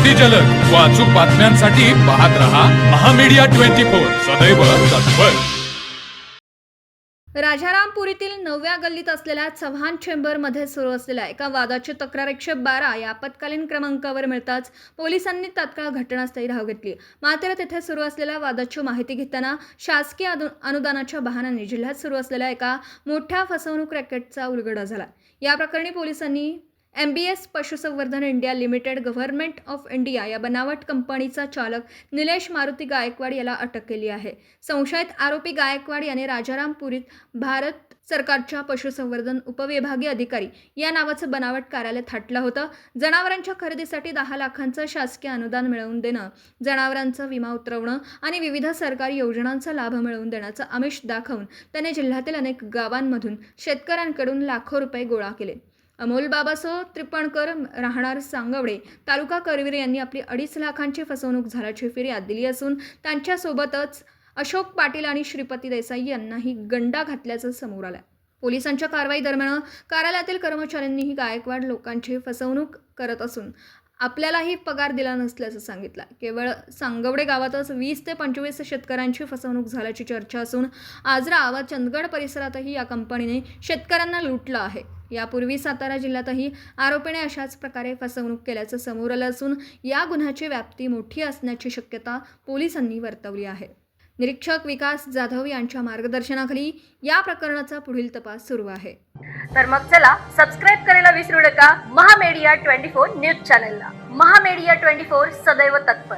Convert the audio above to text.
अति जलद व अचूक बातम्यांसाठी पाहत रहा महामीडिया 24 सदैव तत्पर। राजारामपुरीतील 9व्या गल्लीत असलेल्या चव्हाण चेंबरमध्ये सुरू असलेल्या एका वादाची तक्रार 112 या आपत्कालीन क्रमांकावर मिळताच पोलिसांनी तात्काळ घटनास्थळी धाव घेतली। मात्र तेथे सुरू असलेल्या वादाची माहिती घेताना शासकीय अनुदानाच्या बहाण्याने जिल्ह्यात सुरू असलेल्या एका मोठ्या फसवणूक रॅकेटचा उलगडा झाला। या प्रकरणी पोलिसांनी MBS पशुसंवर्धन India limited government of India या बनावट कंपनीचा चालक निलेश मारुती गायकवाड याला अटक केली आहे। संशयित आरोपी गायकवाड याने राजारामपुरीत भारत सरकारच्या पशुसंवर्धन उपविभागीय अधिकारी या नावाचं बनावट कार्यालय थाटलं होतं। जनावरांच्या खरेदीसाठी 10 लाखांचं शासकीय अनुदान मिळवून देणं, जनावरांचा विमा उतरवणं आणि विविध सरकारी योजनांचा लाभ मिळवून देण्याचं आमिष दाखवून त्याने जिल्ह्यातील अनेक गावांमधून शेतकऱ्यांकडून लाखो रुपये गोळा केले। अमोल बाबासो त्रिपणकर राहणार सांगवडे तालुका करवीर यांनी आपली 2.5 लाखांची फसवणूक झाल्याची फिर्याद दिली असून त्यांच्यासोबतच अशोक पाटील आणि श्रीपती देसाई यांनाही गंडा घातल्याचं समोर आलं। पोलिसांच्या कारवाई दरम्यान कार्यालयातील कर्मचाऱ्यांनीही गायकवाड लोकांची फसवणूक करत असून आपल्यालाही पगार दिला नसल्याचं सांगितलं। केवळ सांगवडे गावातच 20 ते 25 शेतकऱ्यांची फसवणूक झाल्याची चर्चा असून आजरा व चंदगड परिसरातही या कंपनीने शेतकऱ्यांना लुटलं आहे। यापूर्वी सातारा जिल्ह्यातही आरोपीने अशाच प्रकारे फसवणूक केल्याचं समोर आलं असून या गुन्ह्याची व्याप्ती मोठी असण्याची शक्यता पोलिसांनी वर्तवली आहे। निरीक्षक विकास जाधव यांच्या मार्गदर्शनाखाली या प्रकरणाचा पुढील तपास सुरू आहे। तर मग चला सबस्क्राईब करायला विसरू नका महामीडिया 24 न्यूज चॅनलला। महामीडिया 24 सदैव तत्पर।